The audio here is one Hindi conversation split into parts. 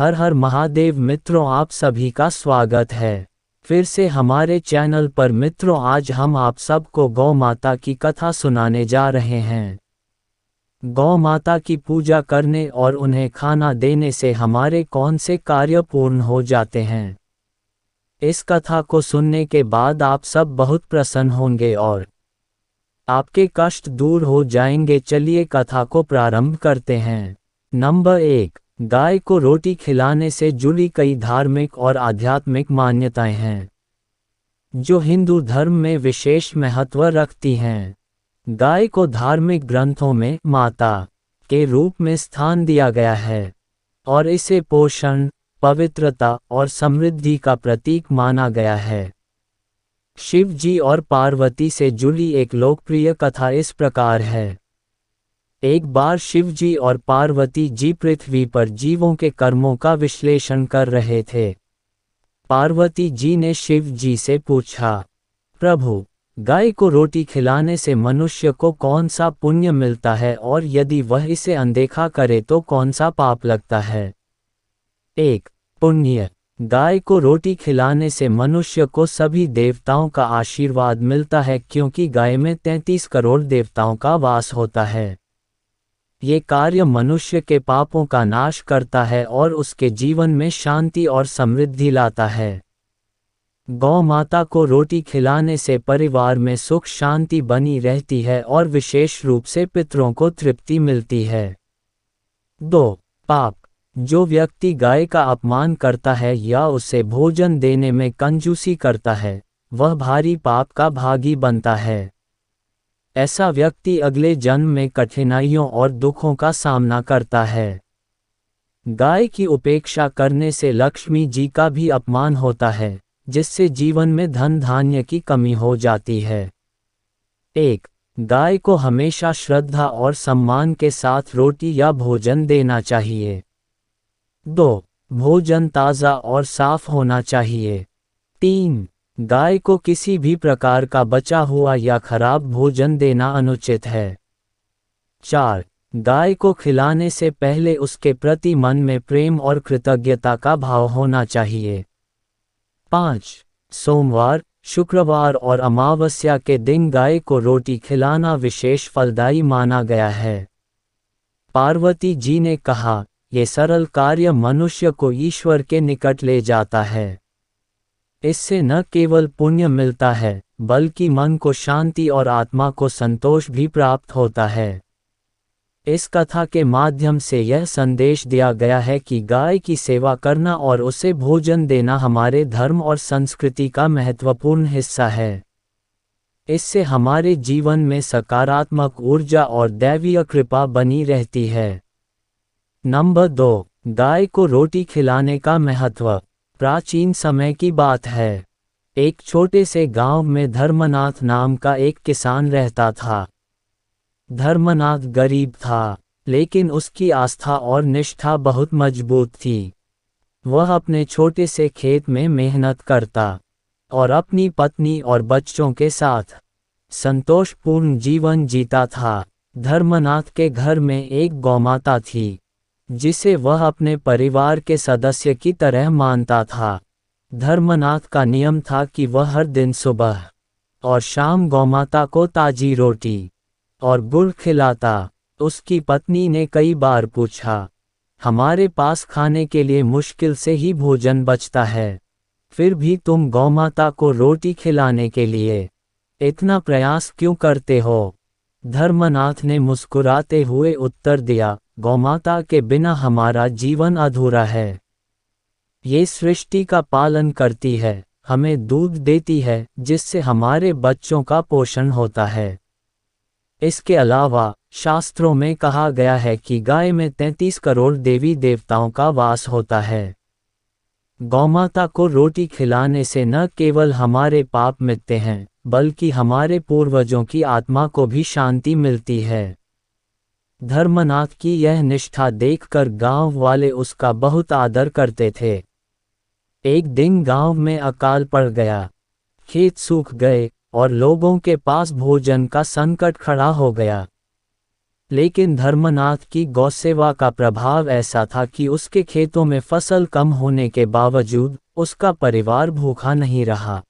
हर हर महादेव मित्रों, आप सभी का स्वागत है फिर से हमारे चैनल पर। मित्रों, आज हम आप सबको गौ माता की कथा सुनाने जा रहे हैं। गौ माता की पूजा करने और उन्हें खाना देने से हमारे कौन से कार्य पूर्ण हो जाते हैं। इस कथा को सुनने के बाद आप सब बहुत प्रसन्न होंगे और आपके कष्ट दूर हो जाएंगे। चलिए कथा को प्रारंभ करते हैं। नंबर 1, गाय को रोटी खिलाने से जुड़ी कई धार्मिक और आध्यात्मिक मान्यताएं हैं जो हिंदू धर्म में विशेष महत्व रखती हैं। गाय को धार्मिक ग्रंथों में माता के रूप में स्थान दिया गया है और इसे पोषण, पवित्रता और समृद्धि का प्रतीक माना गया है। शिव जी और पार्वती से जुड़ी एक लोकप्रिय कथा इस प्रकार है। एक बार शिव जी और पार्वती जी पृथ्वी पर जीवों के कर्मों का विश्लेषण कर रहे थे। पार्वती जी ने शिव जी से पूछा, प्रभु, गाय को रोटी खिलाने से मनुष्य को कौन सा पुण्य मिलता है और यदि वह इसे अनदेखा करे तो कौन सा पाप लगता है। 1. पुण्य। गाय को रोटी खिलाने से मनुष्य को सभी देवताओं का आशीर्वाद मिलता है क्योंकि गाय में 33 करोड़ देवताओं का वास होता है। ये कार्य मनुष्य के पापों का नाश करता है और उसके जीवन में शांति और समृद्धि लाता है। गौ माता को रोटी खिलाने से परिवार में सुख शांति बनी रहती है और विशेष रूप से पितरों को तृप्ति मिलती है। 2. पाप। जो व्यक्ति गाय का अपमान करता है या उसे भोजन देने में कंजूसी करता है, वह भारी पाप का भागी बनता है। ऐसा व्यक्ति अगले जन्म में कठिनाइयों और दुखों का सामना करता है। गाय की उपेक्षा करने से लक्ष्मी जी का भी अपमान होता है, जिससे जीवन में धन धान्य की कमी हो जाती है। 1. गाय को हमेशा श्रद्धा और सम्मान के साथ रोटी या भोजन देना चाहिए। 2. भोजन ताज़ा और साफ होना चाहिए। 3. गाय को किसी भी प्रकार का बचा हुआ या खराब भोजन देना अनुचित है। 4. गाय को खिलाने से पहले उसके प्रति मन में प्रेम और कृतज्ञता का भाव होना चाहिए। 5. सोमवार, शुक्रवार और अमावस्या के दिन गाय को रोटी खिलाना विशेष फलदायी माना गया है। पार्वती जी ने कहा, ये सरल कार्य मनुष्य को ईश्वर के निकट ले जाता है। इससे न केवल पुण्य मिलता है, बल्कि मन को शांति और आत्मा को संतोष भी प्राप्त होता है। इस कथा के माध्यम से यह संदेश दिया गया है कि गाय की सेवा करना और उसे भोजन देना हमारे धर्म और संस्कृति का महत्वपूर्ण हिस्सा है। इससे हमारे जीवन में सकारात्मक ऊर्जा और दैवीय कृपा बनी रहती है। नंबर 2, गाय को रोटी खिलाने का महत्व। प्राचीन समय की बात है। एक छोटे से गांव में धर्मनाथ नाम का एक किसान रहता था। धर्मनाथ गरीब था, लेकिन उसकी आस्था और निष्ठा बहुत मजबूत थी। वह अपने छोटे से खेत में मेहनत करता और अपनी पत्नी और बच्चों के साथ संतोषपूर्ण जीवन जीता था। धर्मनाथ के घर में एक गौमाता थी, जिसे वह अपने परिवार के सदस्य की तरह मानता था। धर्मनाथ का नियम था कि वह हर दिन सुबह और शाम गौमाता को ताजी रोटी और गुड़ खिलाता। उसकी पत्नी ने कई बार पूछा, हमारे पास खाने के लिए मुश्किल से ही भोजन बचता है, फिर भी तुम गौमाता को रोटी खिलाने के लिए इतना प्रयास क्यों करते हो? धर्मनाथ ने मुस्कुराते हुए उत्तर दिया, गौमाता के बिना हमारा जीवन अधूरा है। ये सृष्टि का पालन करती है, हमें दूध देती है, जिससे हमारे बच्चों का पोषण होता है। इसके अलावा शास्त्रों में कहा गया है कि गाय में 33 करोड़ देवी देवताओं का वास होता है। गौमाता को रोटी खिलाने से न केवल हमारे पाप मिटते हैं, बल्कि हमारे पूर्वजों की आत्मा को भी शांति मिलती है। धर्मनाथ की यह निष्ठा देखकर गांव वाले उसका बहुत आदर करते थे। एक दिन गांव में अकाल पड़ गया, खेत सूख गए और लोगों के पास भोजन का संकट खड़ा हो गया। लेकिन धर्मनाथ की गौसेवा का प्रभाव ऐसा था कि उसके खेतों में फसल कम होने के बावजूद उसका परिवार भूखा नहीं रहा।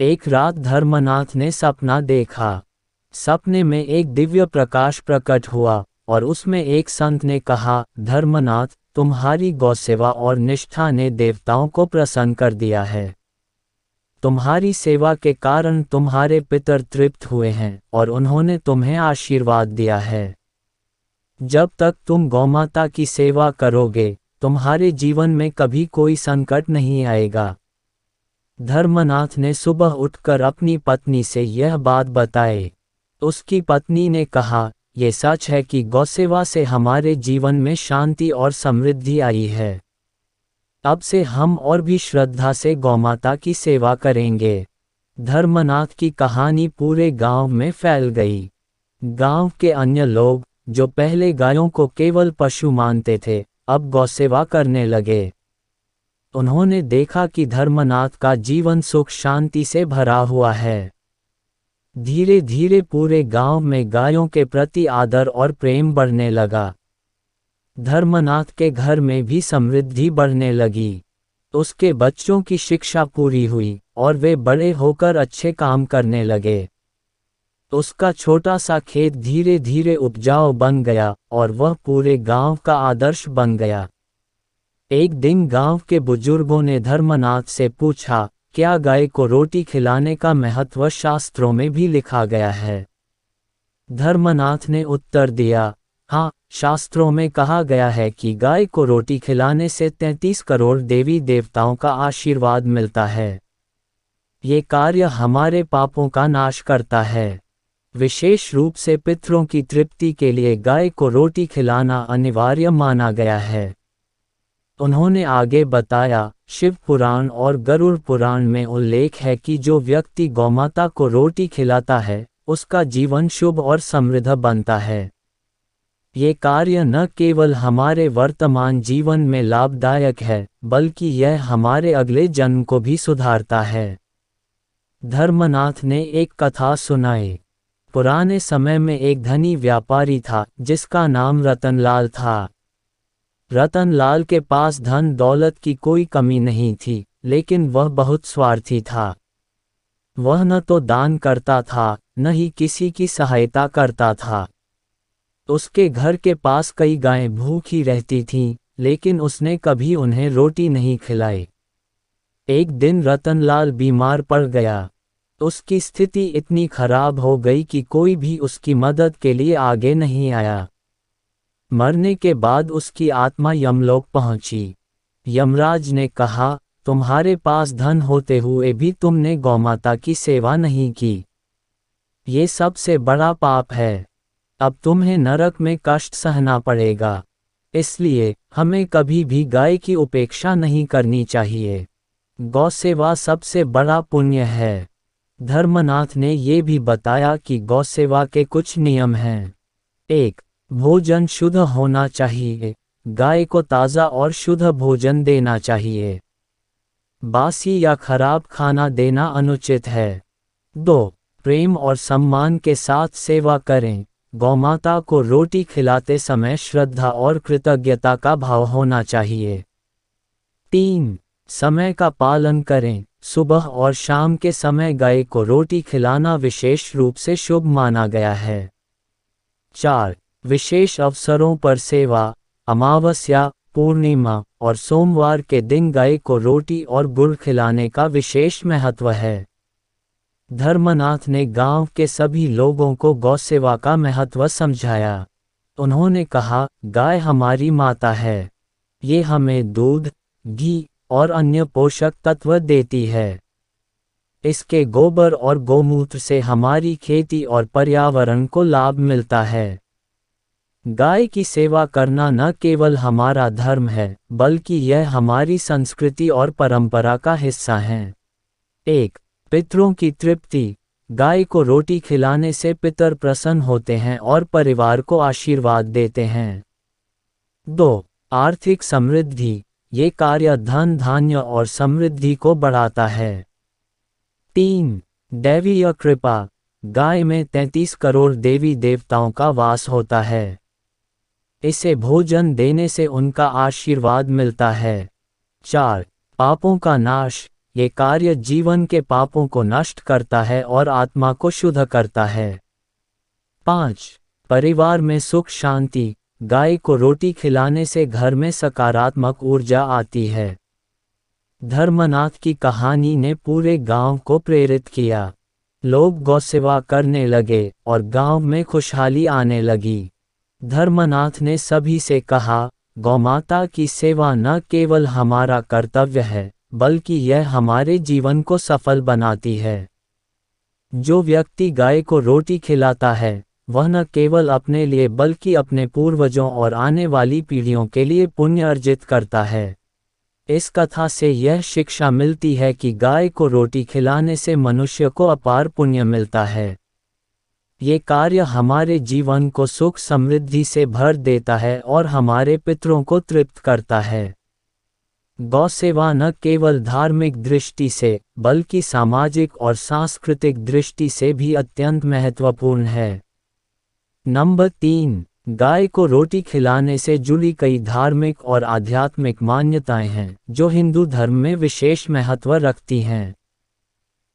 एक रात धर्मनाथ ने सपना देखा। सपने में एक दिव्य प्रकाश प्रकट हुआ और उसमें एक संत ने कहा, धर्मनाथ, तुम्हारी गौसेवा और निष्ठा ने देवताओं को प्रसन्न कर दिया है। तुम्हारी सेवा के कारण तुम्हारे पितर तृप्त हुए हैं और उन्होंने तुम्हें आशीर्वाद दिया है। जब तक तुम गौमाता की सेवा करोगे, तुम्हारे जीवन में कभी कोई संकट नहीं आएगा। धर्मनाथ ने सुबह उठकर अपनी पत्नी से यह बात बताई। उसकी पत्नी ने कहा, ये सच है कि गौसेवा से हमारे जीवन में शांति और समृद्धि आई है। अब से हम और भी श्रद्धा से गौमाता की सेवा करेंगे। धर्मनाथ की कहानी पूरे गांव में फैल गई। गांव के अन्य लोग, जो पहले गायों को केवल पशु मानते थे, अब गौसेवा करने लगे। उन्होंने देखा कि धर्मनाथ का जीवन सुख शांति से भरा हुआ है। धीरे धीरे पूरे गांव में गायों के प्रति आदर और प्रेम बढ़ने लगा। धर्मनाथ के घर में भी समृद्धि बढ़ने लगी। उसके बच्चों की शिक्षा पूरी हुई और वे बड़े होकर अच्छे काम करने लगे। उसका छोटा सा खेत धीरे धीरे उपजाऊ बन गया और वह पूरे गांव का आदर्श बन गया। एक दिन गांव के बुजुर्गों ने धर्मनाथ से पूछा, क्या गाय को रोटी खिलाने का महत्व शास्त्रों में भी लिखा गया है? धर्मनाथ ने उत्तर दिया, हाँ, शास्त्रों में कहा गया है कि गाय को रोटी खिलाने से 33 करोड़ देवी देवताओं का आशीर्वाद मिलता है। ये कार्य हमारे पापों का नाश करता है। विशेष रूप से पितरों की तृप्ति के लिए गाय को रोटी खिलाना अनिवार्य माना गया है। उन्होंने आगे बताया, शिव पुराण और गरुड़ पुराण में उल्लेख है कि जो व्यक्ति गौमाता को रोटी खिलाता है, उसका जीवन शुभ और समृद्ध बनता है। ये कार्य न केवल हमारे वर्तमान जीवन में लाभदायक है, बल्कि यह हमारे अगले जन्म को भी सुधारता है। धर्मनाथ ने एक कथा सुनाई। पुराने समय में एक धनी व्यापारी था जिसका नाम रतनलाल था। रतनलाल के पास धन दौलत की कोई कमी नहीं थी, लेकिन वह बहुत स्वार्थी था। वह न तो दान करता था, न ही किसी की सहायता करता था। उसके घर के पास कई गायें भूखी रहती थीं, लेकिन उसने कभी उन्हें रोटी नहीं खिलाई। एक दिन रतनलाल बीमार पड़ गया। उसकी स्थिति इतनी खराब हो गई कि कोई भी उसकी मदद के लिए आगे नहीं आया। मरने के बाद उसकी आत्मा यमलोक पहुंची। यमराज ने कहा, तुम्हारे पास धन होते हुए भी तुमने गौमाता की सेवा नहीं की। ये सबसे बड़ा पाप है। अब तुम्हें नरक में कष्ट सहना पड़ेगा। इसलिए हमें कभी भी गाय की उपेक्षा नहीं करनी चाहिए। गौसेवा सबसे बड़ा पुण्य है। धर्मनाथ ने ये भी बताया कि गौसेवा के कुछ नियम हैं। 1. भोजन शुद्ध होना चाहिए। गाय को ताज़ा और शुद्ध भोजन देना चाहिए। बासी या खराब खाना देना अनुचित है। 2. प्रेम और सम्मान के साथ सेवा करें। गौमाता को रोटी खिलाते समय श्रद्धा और कृतज्ञता का भाव होना चाहिए। 3. समय का पालन करें। सुबह और शाम के समय गाय को रोटी खिलाना विशेष रूप से शुभ माना गया है। 4. विशेष अवसरों पर सेवा। अमावस्या, पूर्णिमा और सोमवार के दिन गाय को रोटी और गुड़ खिलाने का विशेष महत्व है। धर्मनाथ ने गांव के सभी लोगों को गौसेवा का महत्व समझाया। उन्होंने कहा, गाय हमारी माता है। ये हमें दूध, घी और अन्य पोषक तत्व देती है। इसके गोबर और गोमूत्र से हमारी खेती और पर्यावरण को लाभ मिलता है। गाय की सेवा करना न केवल हमारा धर्म है, बल्कि यह हमारी संस्कृति और परंपरा का हिस्सा है। 1. पितरों की तृप्ति। गाय को रोटी खिलाने से पितर प्रसन्न होते हैं और परिवार को आशीर्वाद देते हैं। 2. आर्थिक समृद्धि। ये कार्य धन धान्य और समृद्धि को बढ़ाता है। 3. दैवीय कृपा। गाय में 33 करोड़ देवी देवताओं का वास होता है। इसे भोजन देने से उनका आशीर्वाद मिलता है। 4. पापों का नाश। ये कार्य जीवन के पापों को नष्ट करता है और आत्मा को शुद्ध करता है। 5. परिवार में सुख शांति। गाय को रोटी खिलाने से घर में सकारात्मक ऊर्जा आती है। धर्मनाथ की कहानी ने पूरे गांव को प्रेरित किया। लोग गौसेवा करने लगे और गांव में खुशहाली आने लगी। धर्मनाथ ने सभी से कहा, गौमाता की सेवा न केवल हमारा कर्तव्य है, बल्कि यह हमारे जीवन को सफल बनाती है। जो व्यक्ति गाय को रोटी खिलाता है, वह न केवल अपने लिए बल्कि अपने पूर्वजों और आने वाली पीढ़ियों के लिए पुण्य अर्जित करता है। इस कथा से यह शिक्षा मिलती है कि गाय को रोटी खिलाने से मनुष्य को अपार पुण्य मिलता है। ये कार्य हमारे जीवन को सुख समृद्धि से भर देता है और हमारे पितरों को तृप्त करता है। गौसेवा न केवल धार्मिक दृष्टि से बल्कि सामाजिक और सांस्कृतिक दृष्टि से भी अत्यंत महत्वपूर्ण है। नंबर 3. गाय को रोटी खिलाने से जुड़ी कई धार्मिक और आध्यात्मिक मान्यताएं हैं जो हिंदू धर्म में विशेष महत्व रखती हैं।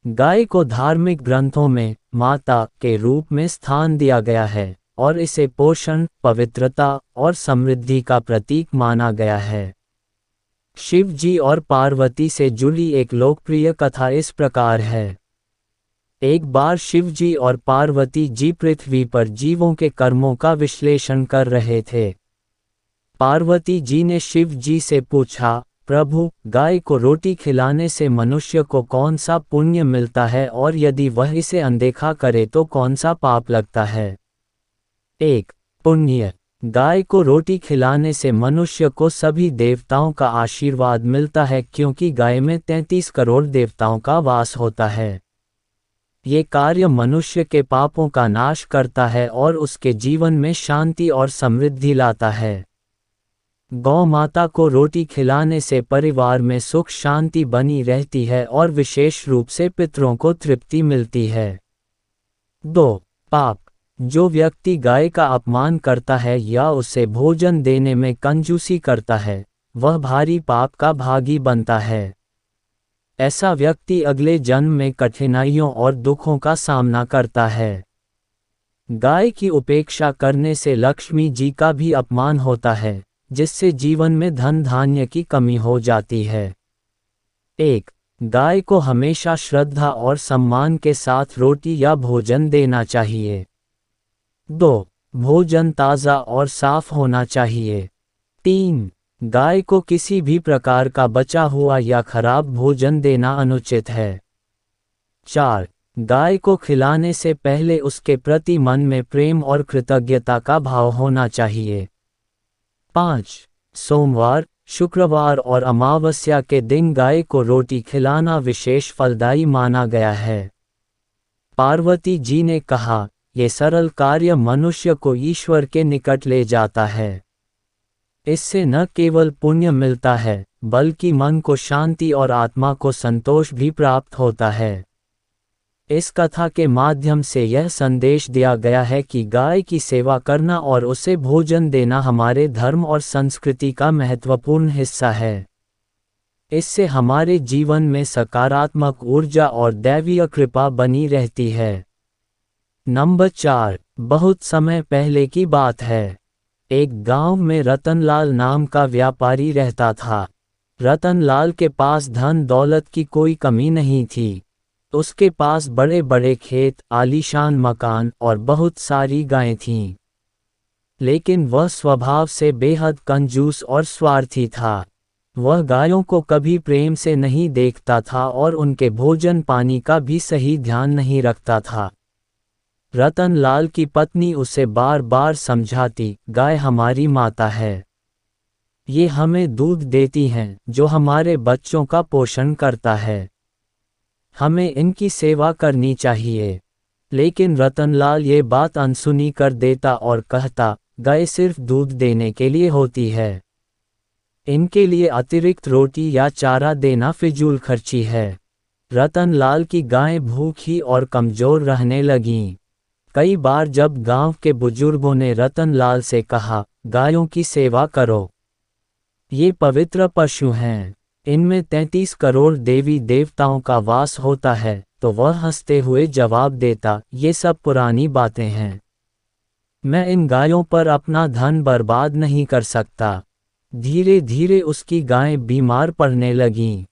गाय को धार्मिक ग्रंथों में माता के रूप में स्थान दिया गया है और इसे पोषण, पवित्रता और समृद्धि का प्रतीक माना गया है। शिव जी और पार्वती से जुड़ी एक लोकप्रिय कथा इस प्रकार है। एक बार शिव जी और पार्वती जी पृथ्वी पर जीवों के कर्मों का विश्लेषण कर रहे थे। पार्वती जी ने शिव जी से पूछा, प्रभु, गाय को रोटी खिलाने से मनुष्य को कौन सा पुण्य मिलता है और यदि वह इसे अनदेखा करे तो कौन सा पाप लगता है? 1. पुण्य। गाय को रोटी खिलाने से मनुष्य को सभी देवताओं का आशीर्वाद मिलता है क्योंकि गाय में 33 करोड़ देवताओं का वास होता है। ये कार्य मनुष्य के पापों का नाश करता है और उसके जीवन में शांति और समृद्धि लाता है। गौ माता को रोटी खिलाने से परिवार में सुख शांति बनी रहती है और विशेष रूप से पितरों को तृप्ति मिलती है। 2. पाप। जो व्यक्ति गाय का अपमान करता है या उसे भोजन देने में कंजूसी करता है, वह भारी पाप का भागी बनता है। ऐसा व्यक्ति अगले जन्म में कठिनाइयों और दुखों का सामना करता है। गाय की उपेक्षा करने से लक्ष्मी जी का भी अपमान होता है, जिससे जीवन में धन धान्य की कमी हो जाती है। 1. गाय को हमेशा श्रद्धा और सम्मान के साथ रोटी या भोजन देना चाहिए। 2. भोजन ताज़ा और साफ होना चाहिए। 3. गाय को किसी भी प्रकार का बचा हुआ या खराब भोजन देना अनुचित है। 4. गाय को खिलाने से पहले उसके प्रति मन में प्रेम और कृतज्ञता का भाव होना चाहिए। 5. सोमवार, शुक्रवार और अमावस्या के दिन गाय को रोटी खिलाना विशेष फलदायी माना गया है। पार्वती जी ने कहा, ये सरल कार्य मनुष्य को ईश्वर के निकट ले जाता है। इससे न केवल पुण्य मिलता है, बल्कि मन को शांति और आत्मा को संतोष भी प्राप्त होता है। इस कथा के माध्यम से यह संदेश दिया गया है कि गाय की सेवा करना और उसे भोजन देना हमारे धर्म और संस्कृति का महत्वपूर्ण हिस्सा है। इससे हमारे जीवन में सकारात्मक ऊर्जा और दैवीय कृपा बनी रहती है। नंबर 4. बहुत समय पहले की बात है। एक गांव में रतनलाल नाम का व्यापारी रहता था। रतनलाल के पास धन दौलत की कोई कमी नहीं थी। उसके पास बड़े बड़े खेत, आलीशान मकान और बहुत सारी गायें थीं। लेकिन वह स्वभाव से बेहद कंजूस और स्वार्थी था। वह गायों को कभी प्रेम से नहीं देखता था और उनके भोजन पानी का भी सही ध्यान नहीं रखता था। रतनलाल की पत्नी उसे बार बार समझाती, गाय हमारी माता है। ये हमें दूध देती हैं, जो हमारे बच्चों का पोषण करता है। हमें इनकी सेवा करनी चाहिए। लेकिन रतनलाल ये बात अनसुनी कर देता और कहता, गाय सिर्फ दूध देने के लिए होती है। इनके लिए अतिरिक्त रोटी या चारा देना फिजूल खर्ची है। रतनलाल की गायें भूखी और कमजोर रहने लगीं। कई बार जब गांव के बुजुर्गों ने रतनलाल से कहा, गायों की सेवा करो, ये पवित्र पशु हैं, इनमें 33 करोड़ देवी देवताओं का वास होता है, तो वह हंसते हुए जवाब देता, ये सब पुरानी बातें हैं, मैं इन गायों पर अपना धन बर्बाद नहीं कर सकता। धीरे धीरे उसकी गायें बीमार पड़ने लगीं,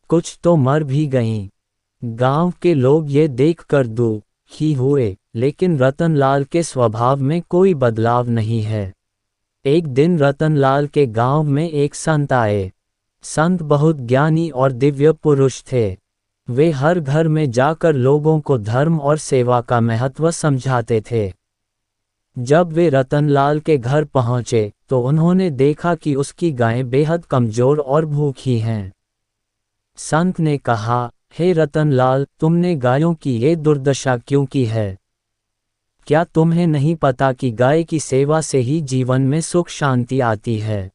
कुछ तो मर भी गईं। गांव के लोग ये देखकर दुखी हुए, लेकिन रतनलाल के स्वभाव में कोई बदलाव नहीं है। एक दिन रतनलाल के गांव में एक संत आए। संत बहुत ज्ञानी और दिव्य पुरुष थे। वे हर घर में जाकर लोगों को धर्म और सेवा का महत्व समझाते थे। जब वे रतनलाल के घर पहुंचे, तो उन्होंने देखा कि उसकी गायें बेहद कमजोर और भूखी हैं। संत ने कहा, हे रतनलाल, तुमने गायों की ये दुर्दशा क्यों की है? क्या तुम्हें नहीं पता कि गाय की सेवा से ही जीवन में सुख शांति आती है?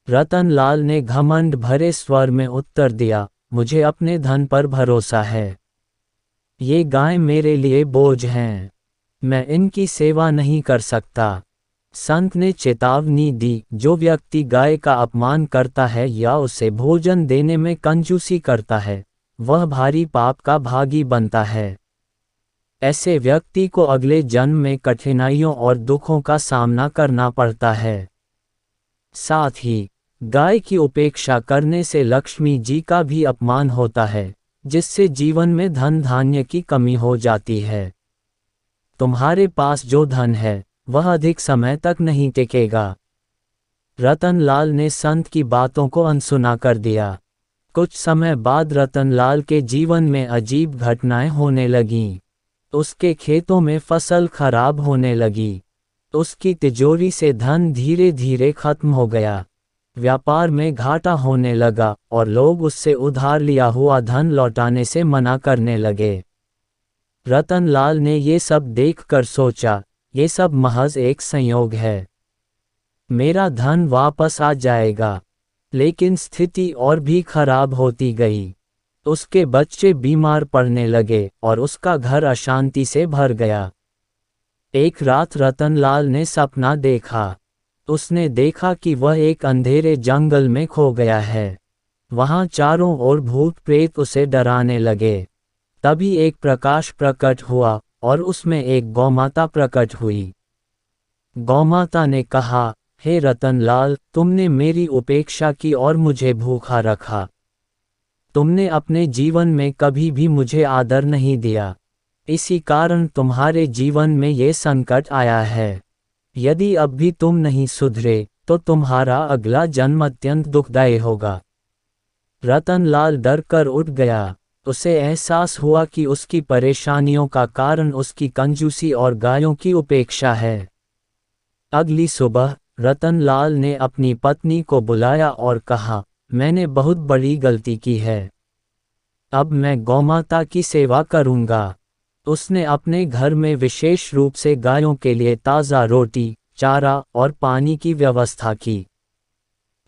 रतनलाल ने घमंड भरे स्वर में उत्तर दिया, मुझे अपने धन पर भरोसा है। ये गाय मेरे लिए बोझ हैं, मैं इनकी सेवा नहीं कर सकता। संत ने चेतावनी दी, जो व्यक्ति गाय का अपमान करता है या उसे भोजन देने में कंजूसी करता है, वह भारी पाप का भागी बनता है। ऐसे व्यक्ति को अगले जन्म में कठिनाइयों और दुखों का सामना करना पड़ता है। साथ ही गाय की उपेक्षा करने से लक्ष्मी जी का भी अपमान होता है, जिससे जीवन में धन धान्य की कमी हो जाती है। तुम्हारे पास जो धन है, वह अधिक समय तक नहीं टिकेगा। रतनलाल ने संत की बातों को अनसुना कर दिया। कुछ समय बाद रतनलाल के जीवन में अजीब घटनाएं होने लगीं। उसके खेतों में फसल खराब होने लगी। उसकी तिजोरी से धन धीरे धीरे खत्म हो गया। व्यापार में घाटा होने लगा और लोग उससे उधार लिया हुआ धन लौटाने से मना करने लगे। रतनलाल ने ये सब देखकर सोचा, ये सब महज एक संयोग है, मेरा धन वापस आ जाएगा। लेकिन स्थिति और भी खराब होती गई। उसके बच्चे बीमार पड़ने लगे और उसका घर अशांति से भर गया। एक रात रतनलाल ने सपना देखा। उसने देखा कि वह एक अंधेरे जंगल में खो गया है। वहां चारों ओर भूत प्रेत उसे डराने लगे। तभी एक प्रकाश प्रकट हुआ और उसमें एक गौमाता प्रकट हुई। गौमाता ने कहा, हे रतनलाल, तुमने मेरी उपेक्षा की और मुझे भूखा रखा। तुमने अपने जीवन में कभी भी मुझे आदर नहीं दिया। इसी कारण तुम्हारे जीवन में ये संकट आया है। यदि अब भी तुम नहीं सुधरे, तो तुम्हारा अगला जन्म अत्यंत दुखदायी होगा। रतनलाल डर कर उठ गया। उसे एहसास हुआ कि उसकी परेशानियों का कारण उसकी कंजूसी और गायों की उपेक्षा है। अगली सुबह रतनलाल ने अपनी पत्नी को बुलाया और कहा, मैंने बहुत बड़ी गलती की है। अब मैं गौमाता की सेवा करूंगा। उसने अपने घर में विशेष रूप से गायों के लिए ताज़ा रोटी, चारा और पानी की व्यवस्था की।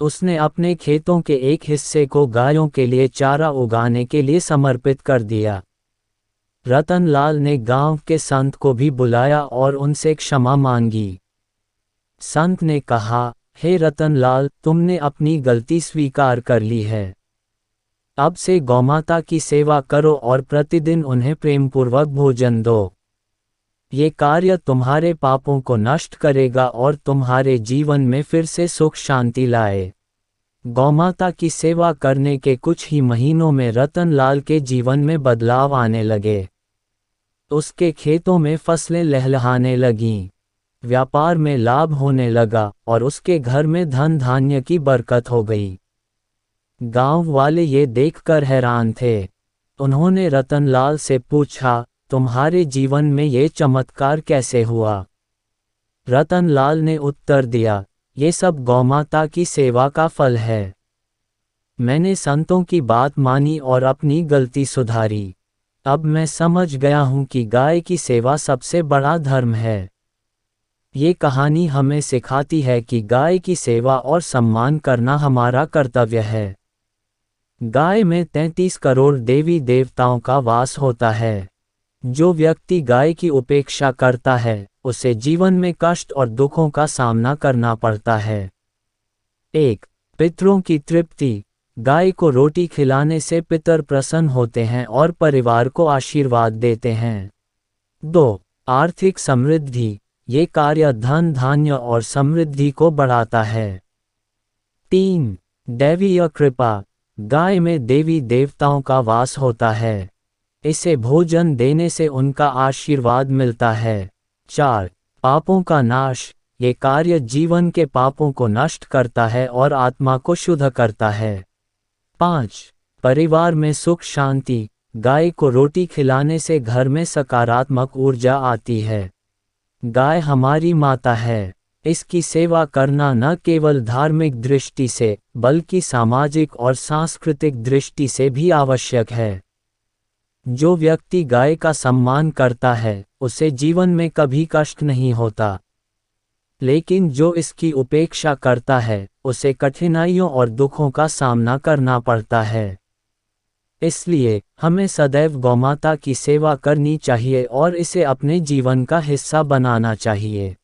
उसने अपने खेतों के एक हिस्से को गायों के लिए चारा उगाने के लिए समर्पित कर दिया। रतनलाल ने गांव के संत को भी बुलाया और उनसे क्षमा मांगी। संत ने कहा, हे रतनलाल, तुमने अपनी गलती स्वीकार कर ली है। अब से गौमाता की सेवा करो और प्रतिदिन उन्हें प्रेमपूर्वक भोजन दो। ये कार्य तुम्हारे पापों को नष्ट करेगा और तुम्हारे जीवन में फिर से सुख शांति लाए। गौमाता की सेवा करने के कुछ ही महीनों में रतनलाल के जीवन में बदलाव आने लगे। उसके खेतों में फसलें लहलहाने लगीं, व्यापार में लाभ होने लगा और उसके घर में धन धान्य की बरकत हो गई। गांव वाले ये देखकर हैरान थे। उन्होंने रतनलाल से पूछा, तुम्हारे जीवन में ये चमत्कार कैसे हुआ? रतनलाल ने उत्तर दिया, ये सब गौमाता की सेवा का फल है। मैंने संतों की बात मानी और अपनी गलती सुधारी। अब मैं समझ गया हूँ कि गाय की सेवा सबसे बड़ा धर्म है। ये कहानी हमें सिखाती है कि गाय की सेवा और सम्मान करना हमारा कर्तव्य है। गाय में 33 करोड़ देवी देवताओं का वास होता है। जो व्यक्ति गाय की उपेक्षा करता है, उसे जीवन में कष्ट और दुखों का सामना करना पड़ता है। 1. पितरों की तृप्ति। गाय को रोटी खिलाने से पितर प्रसन्न होते हैं और परिवार को आशीर्वाद देते हैं। 2. आर्थिक समृद्धि। ये कार्य धन धान्य और समृद्धि को बढ़ाता है। 3. दैवीय कृपा। गाय में देवी देवताओं का वास होता है। इसे भोजन देने से उनका आशीर्वाद मिलता है। 4. पापों का नाश। ये कार्य जीवन के पापों को नष्ट करता है और आत्मा को शुद्ध करता है। 5. परिवार में सुख शांति। गाय को रोटी खिलाने से घर में सकारात्मक ऊर्जा आती है। गाय हमारी माता है। इसकी सेवा करना न केवल धार्मिक दृष्टि से, बल्कि सामाजिक और सांस्कृतिक दृष्टि से भी आवश्यक है। जो व्यक्ति गाय का सम्मान करता है, उसे जीवन में कभी कष्ट नहीं होता। लेकिन जो इसकी उपेक्षा करता है, उसे कठिनाइयों और दुखों का सामना करना पड़ता है। इसलिए हमें सदैव गौमाता की सेवा करनी चाहिए और इसे अपने जीवन का हिस्सा बनाना चाहिए।